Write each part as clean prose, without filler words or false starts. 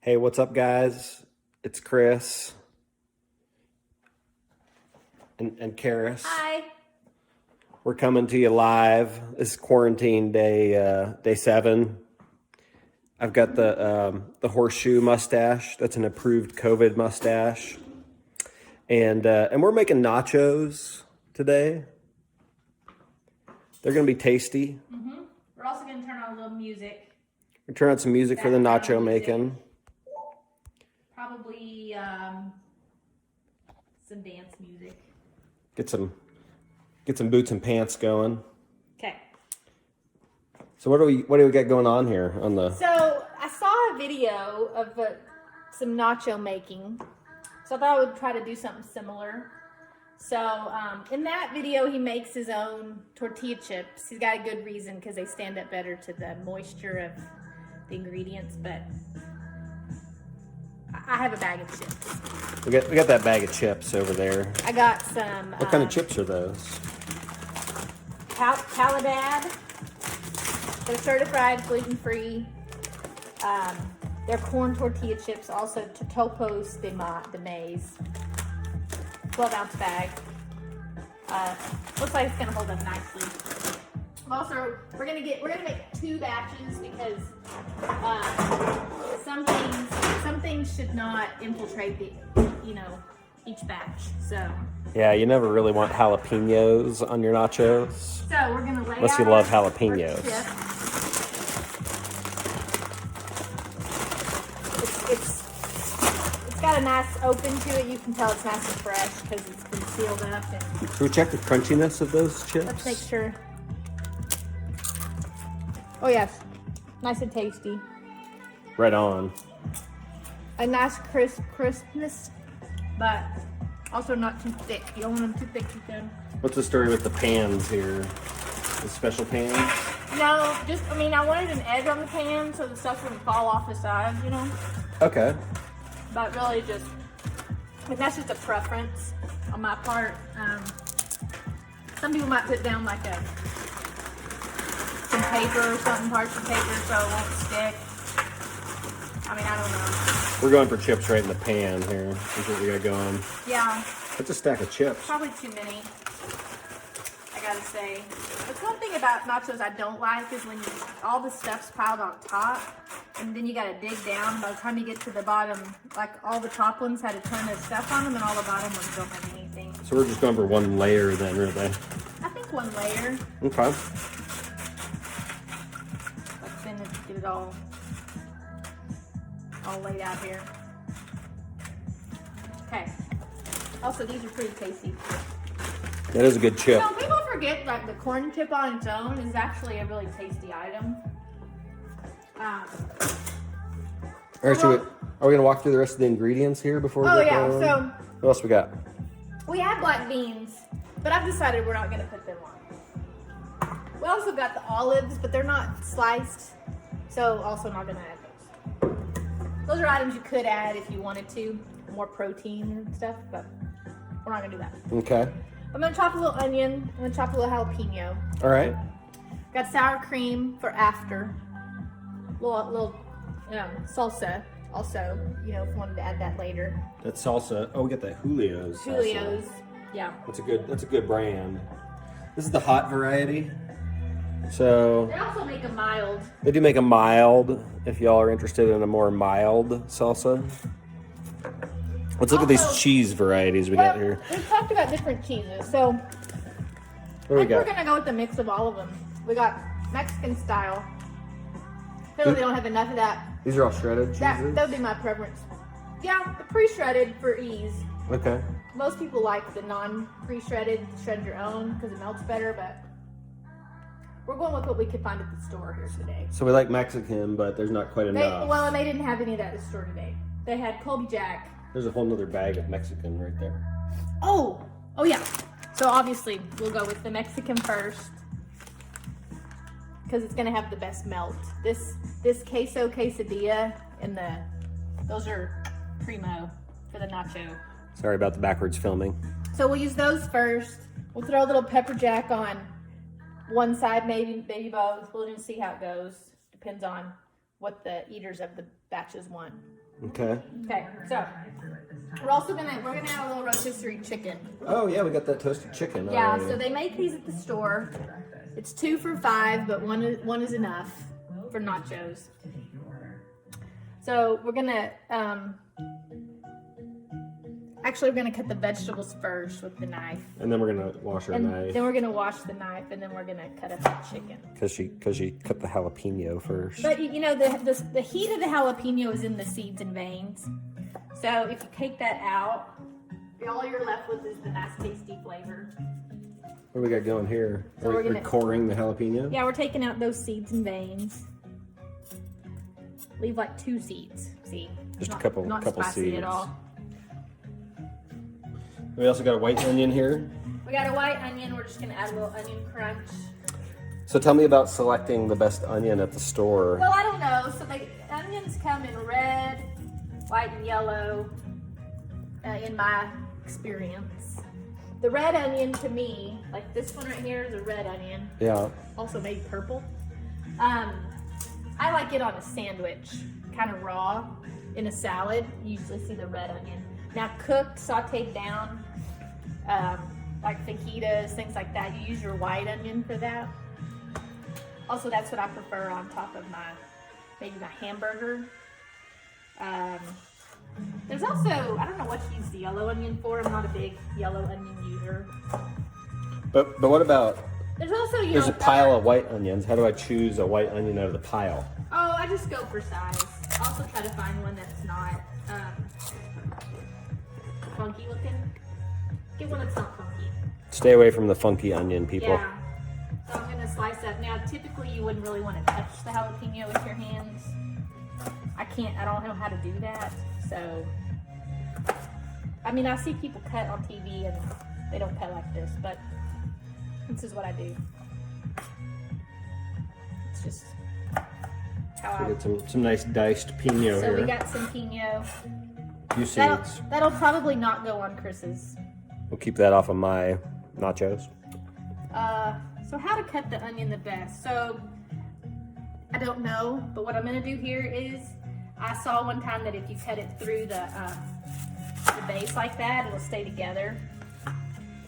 Hey, what's up, guys? It's Chris and Karis. Hi. We're coming to you live. This is quarantine day 7. I've got the horseshoe mustache. That's an approved COVID mustache, and we're making nachos today. They're gonna be tasty. We're also going to turn on a little music. We turn on some music for the nacho making. Probably some dance music. Get some boots and pants going. Okay. So what do we got going on here on the? So I saw a video of some nacho making. So I thought I would try to do something similar. So in that video, he makes his own tortilla chips. He's got a good reason because they stand up better to the moisture of the ingredients. But I have a bag of chips. We got that bag of chips over there. I got some. What kind of chips are those? Calidad. They're certified gluten-free. They're corn tortilla chips. Also, Totopos de Maize. 12-ounce bag. Looks like it's gonna hold up nicely. Also, we're gonna make 2 batches because some things should not infiltrate each batch. So Yeah, you never really want jalapenos on your nachos. we're gonna lay Unless you out love our jalapenos. chips. It's got a nice open to it. You can tell it's nice and fresh because it's been sealed up. And Can we check the crunchiness of those chips? let's make sure. Oh yes, nice and tasty. Right on. A nice crispness, but also not too thick. You don't want them too thick, too thin. What's the story with the pans here? The special pans? No, I wanted an edge on the pan so the stuff wouldn't fall off the sides, Okay. But really that's just a preference on my part. Some people might put down like some paper or something, parchment paper, so it won't stick. I don't know. We're going for chips right in the pan here. That's what we got going. Yeah, That's a stack of chips. probably too many, I gotta say. But one thing about nachos I don't like is when all the stuff's piled on top, and then you gotta dig down. By the time you get to the bottom, like all the top ones had a ton of stuff on them, and all the bottom ones don't have anything. So we're just going for one layer then, really. I think 1 layer. Okay. Let's then get it all laid out here. Okay. Also, these are pretty tasty. That is a good chip. So people forget like the corn chip on its own is actually a really tasty item. All right, are we going to walk through the rest of the ingredients here before we get going? So What else we got? we have black beans, but I've decided we're not going to put them on. We also got the olives, but they're not sliced, so also not going to add those. Those are items you could add if you wanted to, more protein and stuff, but we're not going to do that. Okay. I'm going to chop a little onion. I'm going to chop a little jalapeno. All right. Got sour cream for after. Little salsa also, if you wanted to add that later. That salsa. Oh, we got that Julio's. salsa. Julio's, yeah. That's a good brand. This is the hot variety. So They also make a mild. they do make a mild if y'all are interested in a more mild salsa. Let's look at these Also- cheese varieties we got here. We've talked about different cheeses, so What do we I think we're got? gonna go with the mix of all of them. We got Mexican style. Clearly, they don't have enough of that. These are all shredded cheeses? That would be my preference. Yeah, the pre-shredded for ease. Okay. Most people like the non-pre-shredded, shred your own because it melts better, but we're going with what we could find at the store here today. So we like Mexican, but there's not quite enough. And they didn't have any of that at the store today. They had Colby Jack. There's a whole nother bag of Mexican right there. Oh yeah. So obviously we'll go with the Mexican first because it's gonna have the best melt. This queso quesadilla and those are primo for the nacho. Sorry about the backwards filming. So we'll use those first. We'll throw a little pepper jack on one side, maybe both. We'll just see how it goes. Depends on what the eaters of the batches want. Okay. Okay, so we're gonna have a little rotisserie chicken. Oh yeah, we got that toasted chicken. Yeah, already. so they make these at the store. It's 2 for $5, but one is enough for nachos. So we're gonna actually we're gonna cut the vegetables first with the knife. And then we're gonna wash our knife. Then we're gonna wash the knife, and then we're gonna cut up the chicken. Because she cut the jalapeno first. But you know the heat of the jalapeno is in the seeds and veins. So if you take that out, all you're left with is the nice tasty flavor. What do we got going here? So we're coring the jalapeno? Yeah, we're taking out those seeds and veins. Leave like 2 seeds. See, Just not, a couple not couple spicy seeds. at all. We also got a white onion here. We got a white onion. We're just gonna add a little onion crunch. So tell me about selecting the best onion at the store. Well, I don't know. So the onions come in red, white, and yellow. In my experience, the red onion to me, like this one right here, is a red onion. Yeah. Also made purple. I like it on a sandwich, kind of raw. In a salad, you usually see the red onion. Now cooked, sauteed down, like fajitas, things like that, you use your white onion for that. Also, that's what I prefer on top of maybe my hamburger. There's also, I don't know what you use the yellow onion for. I'm not a big yellow onion user. But what about, There's also, there's a pile of white onions. How do I choose a white onion out of the pile? Oh, I just go for size. I also try to find one that's not funky looking. Get one that's not funky. Stay away from the funky onion, people. Yeah. So I'm gonna slice up. Now, typically you wouldn't really want to touch the jalapeno with your hands. I don't know how to do that. So, I mean, I see people cut on TV and they don't cut like this, but this is what I do. It's just how We got some nice diced pino So here. we got some pino. Few seeds. That'll probably not go on Chris's. We'll keep that off of my nachos. So how to cut the onion the best? So I don't know, but what I'm gonna do here is I saw one time that if you cut it through the base like that, it'll stay together.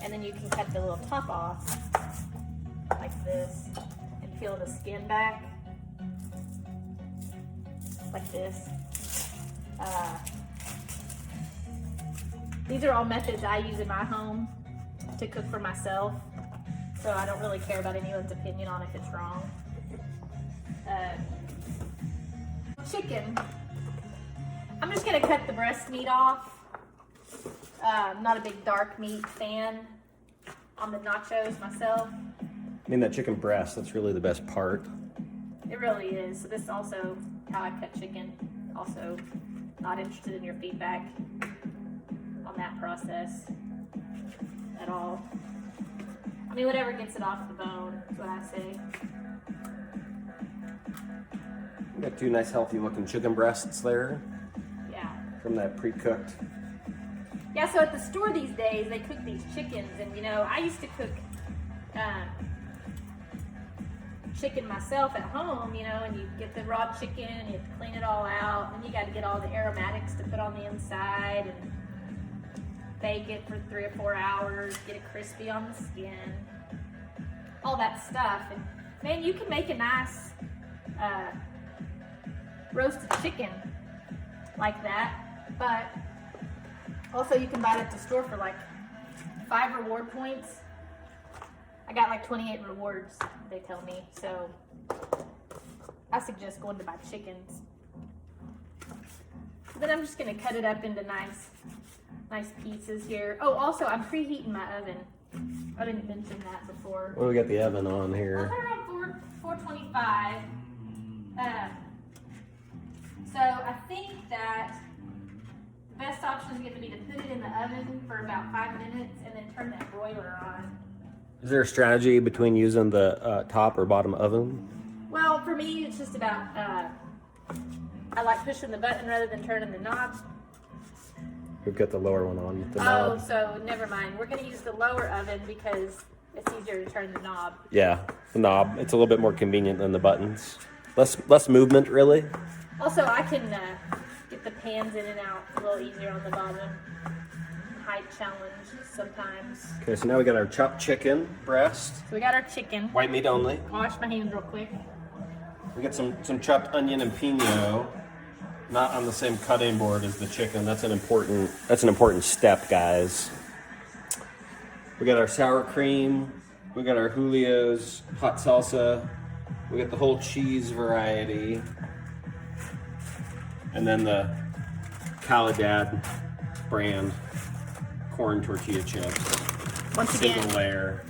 And then you can cut the little top off like this and peel the skin back like this. These are all methods I use in my home to cook for myself, so I don't really care about anyone's opinion on if it's wrong. Chicken. I'm just gonna cut the breast meat off. I'm not a big dark meat fan on the nachos myself. I mean, that chicken breast, that's really the best part. It really is. So this is also how I cut chicken. Also, not interested in your feedback on that process at all. I mean, whatever gets it off the bone is what I say. We got 2 nice healthy looking chicken breasts there Yeah. from that pre-cooked. Yeah, so at the store these days, they cook these chickens, and you know, I used to cook chicken myself at home, you know, and you get the raw chicken, and you have to clean it all out, and you got to get all the aromatics to put on the inside, and bake it for 3 or 4 hours, get it crispy on the skin, all that stuff. And man, you can make a nice roasted chicken like that, but also you can buy it at the store for like 5 reward points. I got like 28 rewards, they tell me, so I suggest going to buy chickens. Then I'm just gonna cut it up into nice pieces here. Oh, also I'm preheating my oven. I didn't mention that before. Well, we got the oven on I'll here. put it on 425. So I think that the best option is going to be to put it in the oven for about 5 minutes and then turn that broiler on. Is there a strategy between using the top or bottom oven? Well, for me, it's just about, I like pushing the button rather than turning the knob. We've got the lower one on with the Oh, knob. so never mind. We're going to use the lower oven because it's easier to turn the knob. Yeah, the knob. It's a little bit more convenient than the buttons. Less movement, really. Also, I can get get the pans in and out a little easier on the bottom. Height challenge sometimes. Okay, so now we got our chopped chicken breast. So we got our chicken. White meat only. Wash my hands real quick. We got some chopped onion and pino. Not on the same cutting board as the chicken. That's an important step, guys. We got our sour cream. We got our Julio's hot salsa. We got the whole cheese variety. And then the Calidad brand corn tortilla chips. Once again, single layer.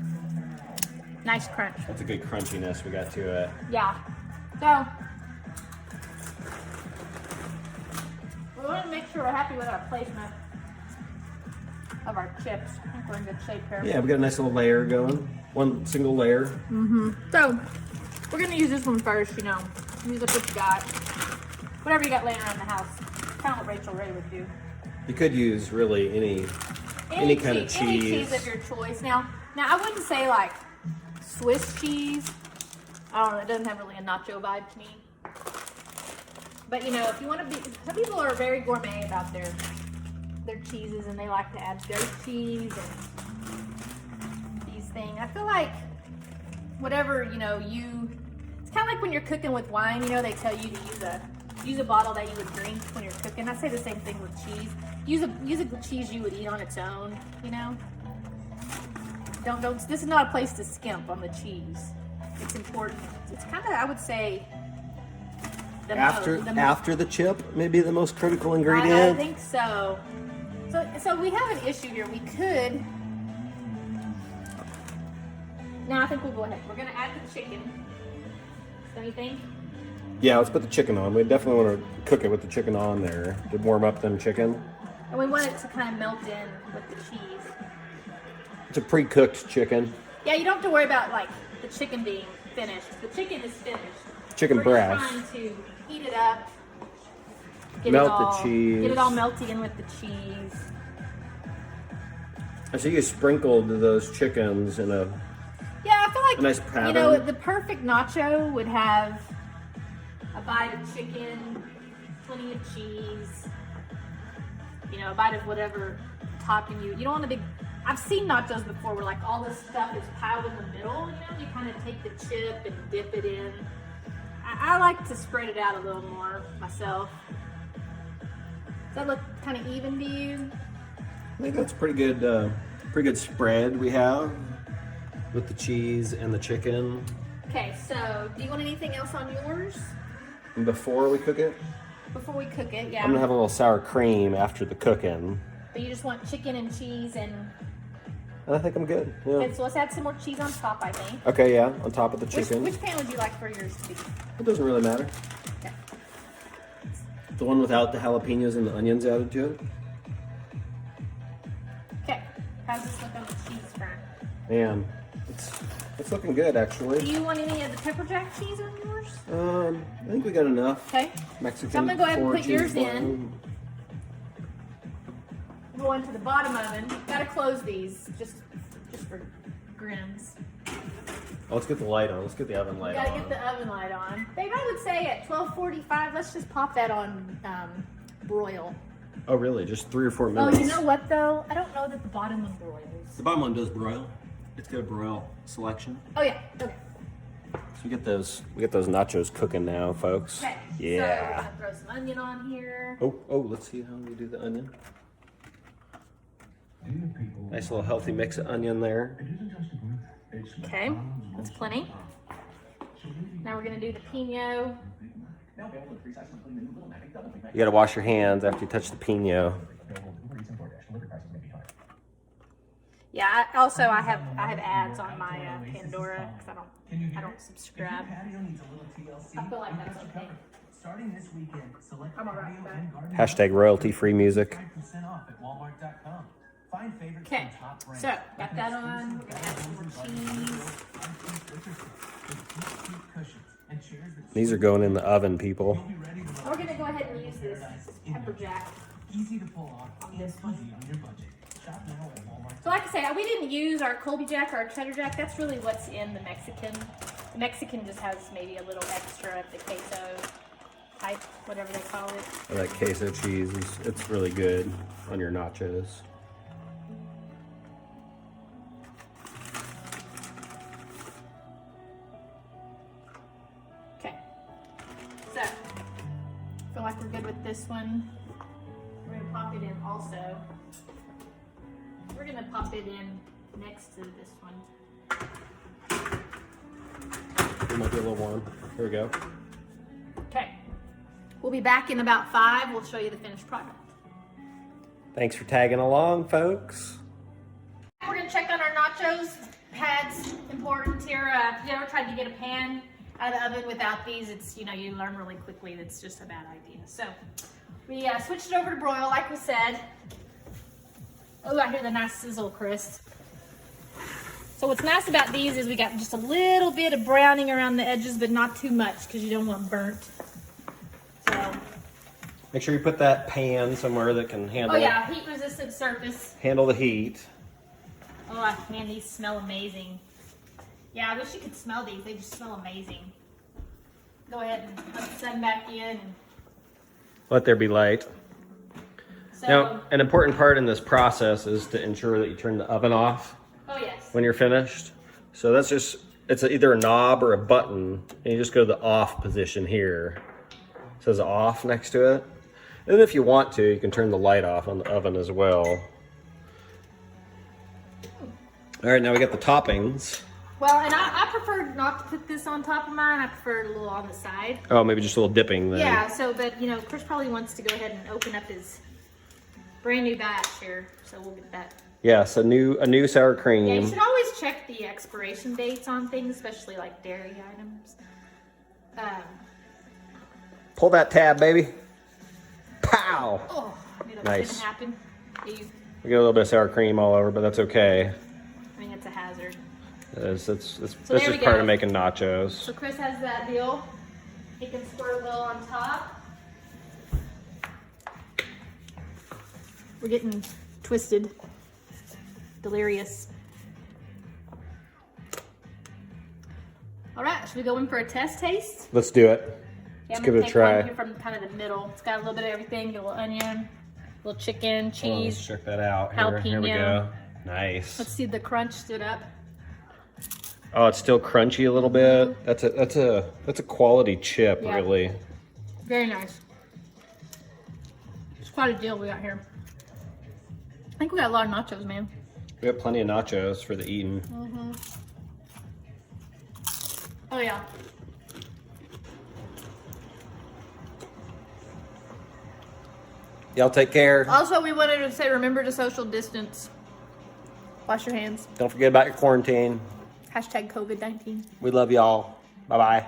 nice crunch. That's a good crunchiness we got to it. Yeah. So, we want to make sure we're happy with our placement of our chips. I think we're in good shape here. Yeah, we got a nice little layer going. One single layer. So, we're going to use this one first, you know. Use up what you got. Whatever you got laying around the house. Kind of what Rachel Ray would do. You could use really any kind of cheese. Any cheese of your choice. Now I wouldn't say like Swiss cheese. I don't know, it doesn't have really a nacho vibe to me. But you know, if you want to be, some people are very gourmet about their cheeses and they like to add goat cheese and these things. I feel like whatever, you know, it's kind of like when you're cooking with wine, you know, they tell you to use a bottle that you would drink when you're cooking. I say the same thing with cheese. Use a cheese you would eat on its own, you know? Don't, this is not a place to skimp on the cheese. It's important. It's kind of, I would say, after the chip, maybe the most critical ingredient. I think so. So we have an issue here. We could, now I think we'll go ahead. We're gonna add the chicken. Don't you think? Yeah, let's put the chicken on. We definitely want to cook it with the chicken on there to warm up them chicken. And we want it to kind of melt in with the cheese. It's a pre-cooked chicken. Yeah, you don't have to worry about like the chicken being finished. The chicken is finished. Chicken breast. We're just trying to heat it up. Melt the cheese. Get it all melty in with the cheese. I see you sprinkled those chickens in a Yeah, I feel like a nice pattern. You know, the perfect nacho would have a bite of chicken, plenty of cheese, you know, a bite of whatever topping you don't want a big. I've seen nachos before where like all this stuff is piled in the middle, you know, you kind of take the chip and dip it in. I like to spread it out a little more myself. Does that look kind of even to you? I think that's pretty good spread we have with the cheese and the chicken. Okay, so do you want anything else on yours? Before we cook it? Before we cook it, yeah. I'm gonna have a little sour cream after the cooking. But you just want chicken and cheese and... I think I'm good, yeah. Okay, so let's add some more cheese on top, I think. Okay, yeah, on top of the chicken. Which pan would you like for yours to be? It doesn't really matter. Okay. The one without the jalapenos and the onions added to it? Okay, how's this look on the cheese front? Man, it's looking good, actually. Do you want any of the pepper jack cheese on yours? I think we got enough. Okay. Mexican. So I'm gonna go ahead and put cheese yours in. blend. Go into the bottom oven. Gotta close these just for grins. Oh, let's get the light on. Let's get the oven light on. Gotta get the oven light on. Babe, I would say at 12:45, let's just pop that on broil. Oh, really? Just 3 or 4 Oh, minutes? you know what though? I don't know that the bottom one broils. The bottom one does broil. It's got a broil selection. Oh yeah, okay. So we get those nachos cooking now, folks. Okay, Yeah. so we're gonna throw some onion on here. Oh, let's see how we do the onion. Nice little healthy mix of onion there. Okay, that's plenty. Now we're gonna do the pino. You gotta wash your hands after you touch the pino. Yeah. I have ads on my Pandora because I don't subscribe. I feel like that's okay. Starting this weekend, select I'm alright with that. Hashtag royalty-free music. 5% off at Walmart.com. Find favorites Okay, from top brands. so got that on. We're gonna add some more cheese. These are going in the oven, people. We're gonna go ahead and use this pepper jack Easy to pull off on this one. on your budget. Shop now at Walmart. So like I say, we didn't use our Colby Jack or our Cheddar Jack. That's really what's in the Mexican. The Mexican just has maybe a little extra of the queso. type, whatever they call it. I like queso cheese. It's really good on your nachos. Okay. So, feel like we're good with this one. We're gonna pop it in also. We're gonna pop it in next to this one. It might be a little warm. Here we go. Okay. We'll be back in about 5. We'll show you the finished product. Thanks for tagging along, folks. We're gonna check on our nachos pads. Important here. If you ever tried to get a pan out of the oven without these, it's, you know, you learn really quickly that's just a bad idea. So we switched it over to broil, like we said. Oh, I hear the nice sizzle, Chris. So what's nice about these is we got just a little bit of browning around the edges, but not too much because you don't want burnt. So. Make sure you put that pan somewhere that can handle. Oh yeah, heat resistant surface. Handle the heat. Oh man, these smell amazing. Yeah, I wish you could smell these. They just smell amazing. Go ahead and let the sun back in. Let there be light. So, Now, an important part in this process is to ensure that you turn the oven off oh yes. when you're finished. So that's just, it's either a knob or a button, and you just go to the off position here. It says off next to it. And if you want to, you can turn the light off on the oven as well. All right, now we got the toppings. Well, and I prefer not to put this on top of mine. I prefer it a little on the side. Oh, maybe just a little dipping then. Yeah, so, but you know, Chris probably wants to go ahead and open up his brand new batch here. So we'll get that. Yes, a new sour cream. Yeah, you should always check the expiration dates on things, especially like dairy items. Pull that tab, baby. Pow! Oh, I knew that Nice. didn't happen. You, We got a little bit of sour cream all over, but that's okay. I mean, it's a hazard. It's there just we part go. of making nachos. So Chris has that deal. He can squirt a little on top. We're getting twisted, delirious. All right, should we go in for a test taste? Let's do it. Yeah, Let's I'm give gonna it a take one try. here from kind of the middle. It's got a little bit of everything. Got a little onion, a little chicken, Oh, cheese. let's check that out. Here we jalapeno. go. Nice. Let's see, the crunch stood up. Oh, it's still crunchy a little bit. That's a quality chip, Yeah. really. Very nice. It's quite a deal we got here. I think we got a lot of nachos, man. We have plenty of nachos for the eating. Oh yeah. Y'all take care. Also, we wanted to say, remember to social distance. Wash your hands. Don't forget about your quarantine. Hashtag COVID-19. We love y'all. Bye-bye.